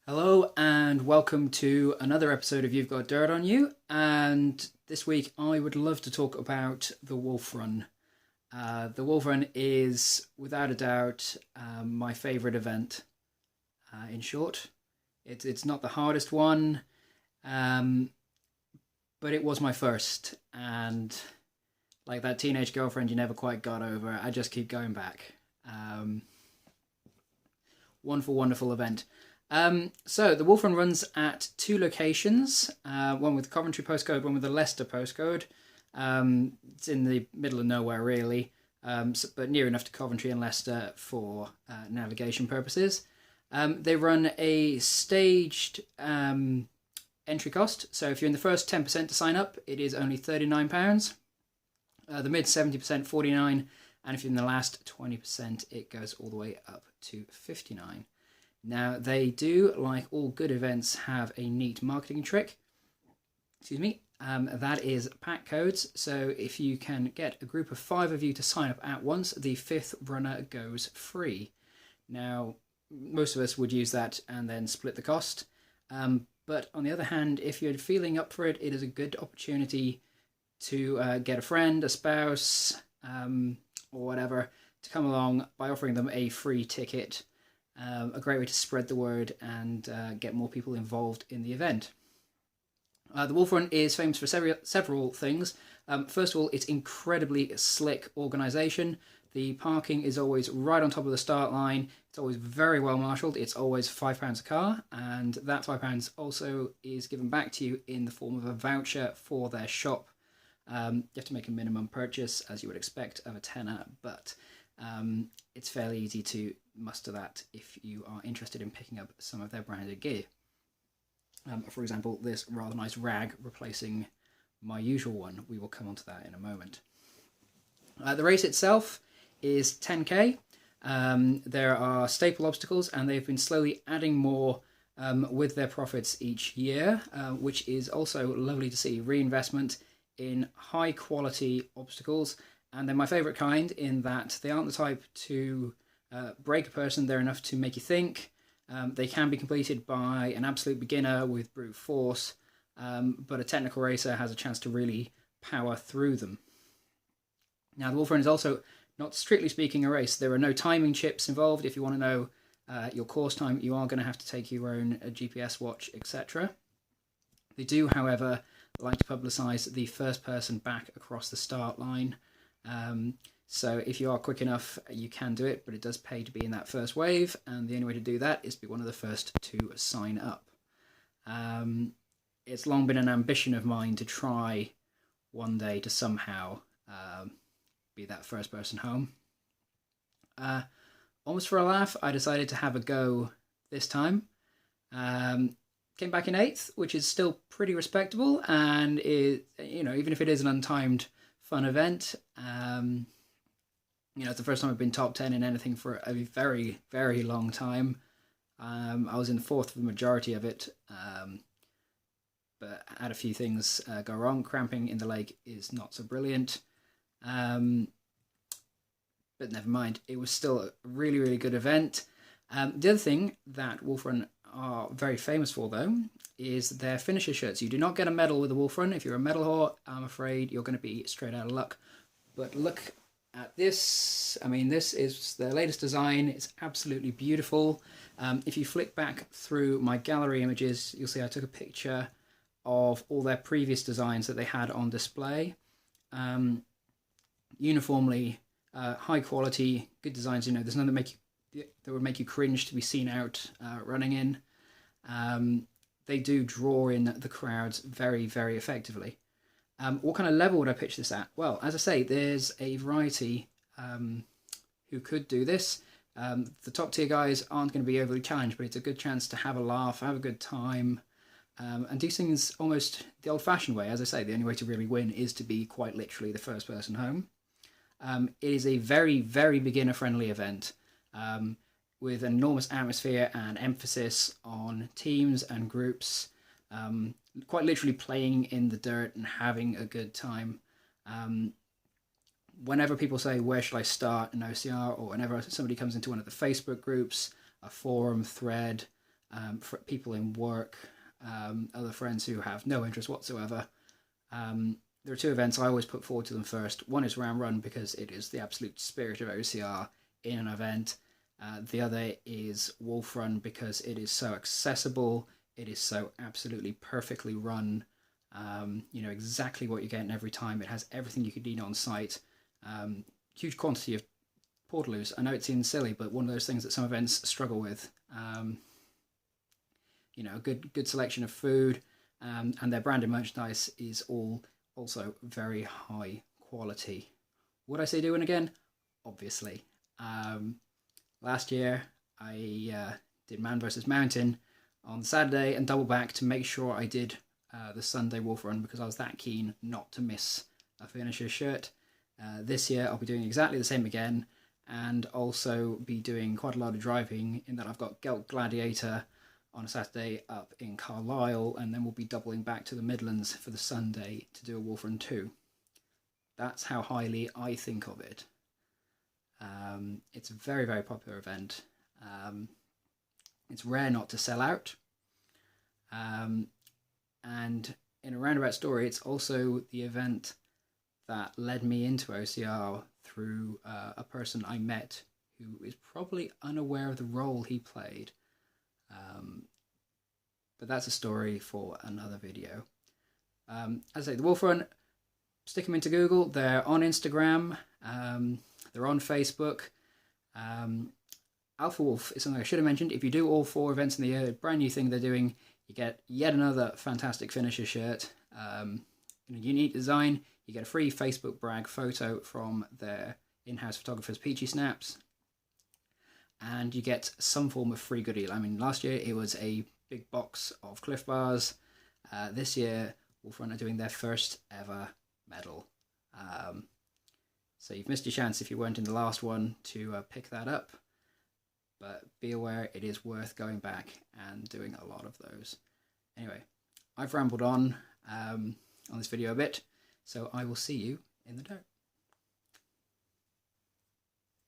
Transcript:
Hello and welcome to another episode of You've Got Dirt on You. And this week I would love to talk about the Wolf Run. The Wolf Run is without a doubt my favourite event. In short, it's not the hardest one, but it was my first. And like that teenage girlfriend you never quite got over, I just keep going back. Wonderful, wonderful event. So the Wolf Run runs at two locations, one with Coventry postcode, one with the Leicester postcode. It's in the middle of nowhere really, but near enough to Coventry and Leicester for navigation purposes. They run a staged entry cost, so if you're in the first 10% to sign up, it is only £39. The mid 70%, £49, and if you're in the last 20%, it goes all the way up to £59. Now, they do, like all good events, have a neat marketing trick. Excuse me. That is pack codes. So if you can get a group of 5 of you to sign up at once, the 5th runner goes free. Now, most of us would use that and then split the cost. But on the other hand, if you're feeling up for it, it is a good opportunity to get a friend, a spouse, or whatever, to come along by offering them a free ticket. A great way to spread the word and get more people involved in the event. The Wolf Run is famous for several things. First of all, it's incredibly slick organisation. The parking is always right on top of the start line. It's always very well marshalled. It's always £5 a car, and that £5 also is given back to you in the form of a voucher for their shop. You have to make a minimum purchase, as you would expect, of a tenner, but it's fairly easy to muster that if you are interested in picking up some of their branded gear. For example, this rather nice rag replacing my usual one. We will come on to that in a moment. The race itself is 10k. There are staple obstacles, and they've been slowly adding more with their profits each year, which is also lovely to see. Reinvestment in high quality obstacles, and they're my favourite kind in that they aren't the type to break a person. They're enough to make you think. They can be completed by an absolute beginner with brute force, but a technical racer has a chance to really power through them. Now, the Wolf Run is also not strictly speaking a race. There are no timing chips involved. If you want to know your course time, you are going to have to take your own GPS watch, etc. They do, however, like to publicise the first person back across the start line. So if you are quick enough, you can do it, but it does pay to be in that first wave, and the only way to do that is to be one of the first to sign up. It's long been an ambition of mine to try one day to somehow be that first person home. Almost for a laugh, I decided to have a go this time. Came back in 8th, which is still pretty respectable, and even if it is an untimed fun event, it's the first time I've been top 10 in anything for a very, very long time. I was in the 4th for the majority of it, but had a few things go wrong. Cramping in the leg is not so brilliant, but never mind. It was still a really, really good event. The other thing that Wolf Run are very famous for, though, is their finisher shirts. You do not get a medal with the Wolf Run. If you're a medal whore, I'm afraid you're going to be straight out of luck. But look at this. I mean, this is their latest design. It's absolutely beautiful. If you flick back through my gallery images, you'll see I took a picture of all their previous designs that they had on display. Uniformly high quality, good designs. There's none that would make you cringe to be seen out running in. They do draw in the crowds very, very effectively. What kind of level would I pitch this at? Well, as I say, there's a variety who could do this. The top tier guys aren't going to be overly challenged, but it's a good chance to have a laugh, have a good time, and do things almost the old-fashioned way. As I say, the only way to really win is to be quite literally the first person home. It is a very, very beginner-friendly event with an enormous atmosphere and emphasis on teams and groups, quite literally playing in the dirt and having a good time. Whenever people say, where should I start an OCR, or whenever somebody comes into one of the Facebook groups, a forum thread, for people in work, other friends who have no interest whatsoever. There are two events I always put forward to them first. One is Round Run because it is the absolute spirit of OCR in an event. The other is Wolf Run because it is so accessible. It is so absolutely perfectly run. You know exactly what you're getting every time. It has everything you could need on site. Huge quantity of portaloos. I know it seems silly, but one of those things that some events struggle with. You know, a good selection of food, and their branded merchandise is all also very high quality. Would I say do one again? Obviously. Last year I did Man vs Mountain on Saturday and double back to make sure I did the Sunday Wolf Run because I was that keen not to miss a finisher shirt. This year I'll be doing exactly the same again, and also be doing quite a lot of driving in that I've got Gelt Gladiator on a Saturday up in Carlisle, and then we'll be doubling back to the Midlands for the Sunday to do a Wolf Run 2. That's how highly I think of it. It's a very, very popular event. It's rare not to sell out. And in a roundabout story, it's also the event that led me into OCR through a person I met who is probably unaware of the role he played. But that's a story for another video. As I say, the Wolf Run, stick them into Google. They're on Instagram. They're on Facebook. Alpha Wolf is something I should have mentioned. If you do all 4 events in the year, brand new thing they're doing, you get yet another fantastic finisher shirt. In a unique design, you get a free Facebook brag photo from their in-house photographers, Peachy Snaps, and you get some form of free goodie. I mean, last year it was a big box of Cliff Bars. This year, Wolf Run are doing their first ever medal. So you've missed your chance if you weren't in the last one to pick that up. But be aware, it is worth going back and doing a lot of those. Anyway, I've rambled on this video a bit, so I will see you in the dirt.